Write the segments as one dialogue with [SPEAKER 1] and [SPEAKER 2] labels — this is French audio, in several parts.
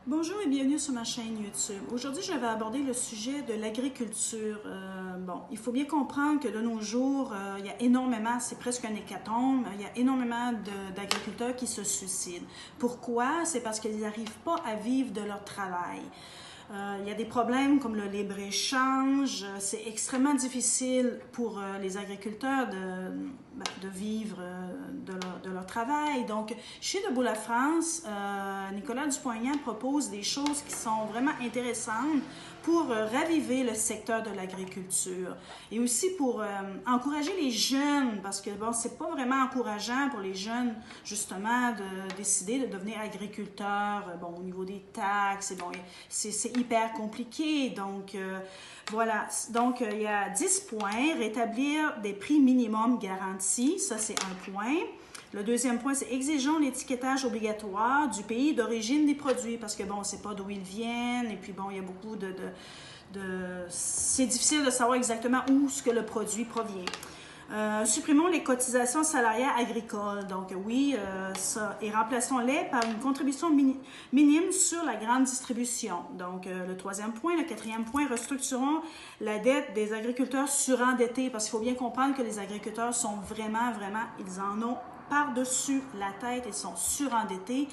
[SPEAKER 1] Bonjour et bienvenue sur ma chaîne YouTube. Aujourd'hui, je vais aborder le sujet de l'agriculture. Il faut bien comprendre que de nos jours, il y a énormément, c'est presque un hécatombe, il y a énormément d'agriculteurs qui se suicident. Pourquoi? C'est parce qu'ils n'arrivent pas à vivre de leur travail. Il y a des problèmes comme le libre-échange. C'est extrêmement difficile pour les agriculteurs de vivre de leur travail. Donc, chez Debout la France, Nicolas Dupont-Aignan propose des choses qui sont vraiment intéressantes pour raviver le secteur de l'agriculture et aussi pour encourager les jeunes, parce que bon, c'est pas vraiment encourageant pour les jeunes justement de décider de devenir agriculteurs. Bon, au niveau des taxes, bon, c'est hyper compliqué. Donc voilà, donc il y a 10 points. Rétablir des prix minimums garantis, ça c'est un point. Le deuxième point, c'est exigeons l'étiquetage obligatoire du pays d'origine des produits, parce que bon, on ne sait pas d'où ils viennent, et puis bon, il y a beaucoup c'est difficile de savoir exactement où ce que le produit provient. Supprimons les cotisations salariales agricoles. Donc oui, ça, et remplaçons-les par une contribution minime sur la grande distribution. Donc le troisième point. Le quatrième point, restructurons la dette des agriculteurs surendettés, parce qu'il faut bien comprendre que les agriculteurs sont vraiment, ils en ont par-dessus la tête, ils sont surendettés.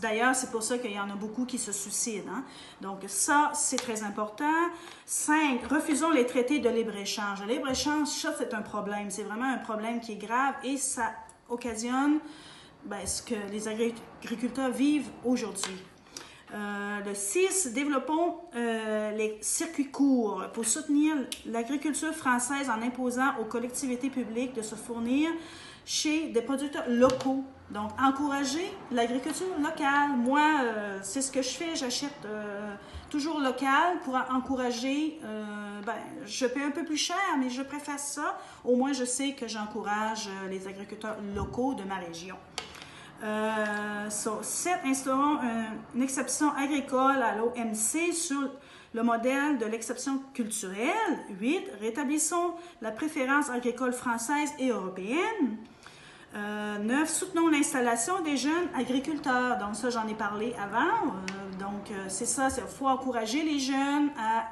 [SPEAKER 1] D'ailleurs, c'est pour ça qu'il y en a beaucoup qui se suicident. Hein? Donc ça, c'est très important. 5. Refusons les traités de libre-échange. Le libre-échange, ça, c'est un problème. C'est vraiment un problème qui est grave et ça occasionne ce que les agriculteurs vivent aujourd'hui. Le 6, développons les circuits courts pour soutenir l'agriculture française en imposant aux collectivités publiques de se fournir chez des producteurs locaux. Donc, encourager l'agriculture locale. Moi, c'est ce que je fais. J'achète toujours local pour encourager. Je paie un peu plus cher, mais je préfère ça. Au moins, je sais que j'encourage les agriculteurs locaux de ma région. 7. Instaurons une exception agricole à l'OMC sur le modèle de l'exception culturelle. 8. Rétablissons la préférence agricole française et européenne. 9. Soutenons l'installation des jeunes agriculteurs. Donc ça, j'en ai parlé avant. C'est ça, il faut encourager les jeunes à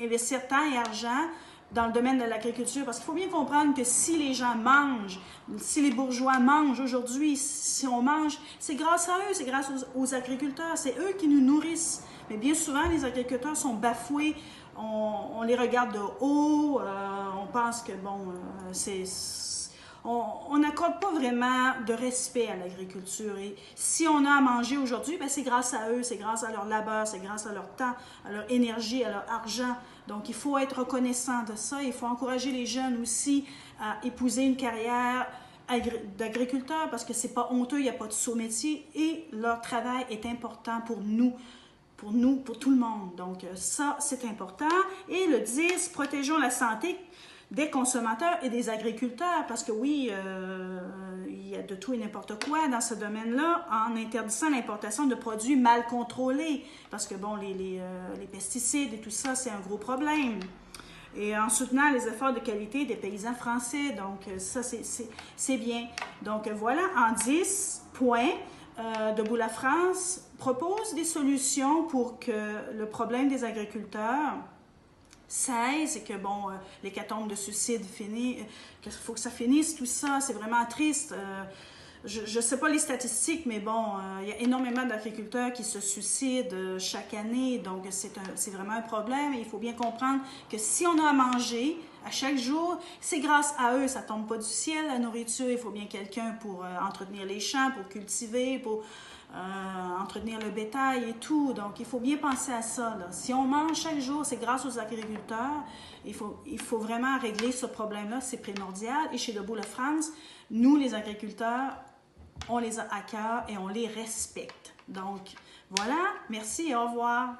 [SPEAKER 1] investir temps et argent dans le domaine de l'agriculture, parce qu'il faut bien comprendre que si les gens mangent, si les bourgeois mangent aujourd'hui, si on mange, c'est grâce à eux, c'est grâce aux agriculteurs, c'est eux qui nous nourrissent. Mais bien souvent, les agriculteurs sont bafoués, on les regarde de haut, on pense que bon, on n'accorde pas vraiment de respect à l'agriculture. Et si on a à manger aujourd'hui, c'est grâce à eux, c'est grâce à leur labeur, c'est grâce à leur temps, à leur énergie, à leur argent. Donc, il faut être reconnaissant de ça. Il faut encourager les jeunes aussi à épouser une carrière d'agriculteur, parce que c'est pas honteux, il n'y a pas de sous-métier et leur travail est important pour nous, pour tout le monde. Donc, ça, c'est important. Et le 10, protégeons la santé des consommateurs et des agriculteurs, parce que oui, il y a de tout et n'importe quoi dans ce domaine-là, en interdisant l'importation de produits mal contrôlés, parce que bon, les pesticides et tout ça, c'est un gros problème. Et en soutenant les efforts de qualité des paysans français, donc ça, c'est bien. Donc voilà, en 10 points, Debout la France propose des solutions pour que le problème des agriculteurs cesse et que bon, l'hécatombe de suicide finit, qu'il faut que ça finisse, tout ça, c'est vraiment triste. Je ne sais pas les statistiques, mais bon, il y a énormément d'agriculteurs qui se suicident chaque année, donc c'est vraiment un problème. Et il faut bien comprendre que si on a à manger à chaque jour, c'est grâce à eux, ça ne tombe pas du ciel, la nourriture. Il faut bien quelqu'un pour entretenir les champs, pour cultiver, pour entretenir le bétail et tout. Donc, il faut bien penser à ça, là. Si on mange chaque jour, c'est grâce aux agriculteurs. Il faut vraiment régler ce problème-là, c'est primordial. Et chez Debout la France, nous, les agriculteurs, on les a à cœur et on les respecte. Donc, voilà. Merci et au revoir.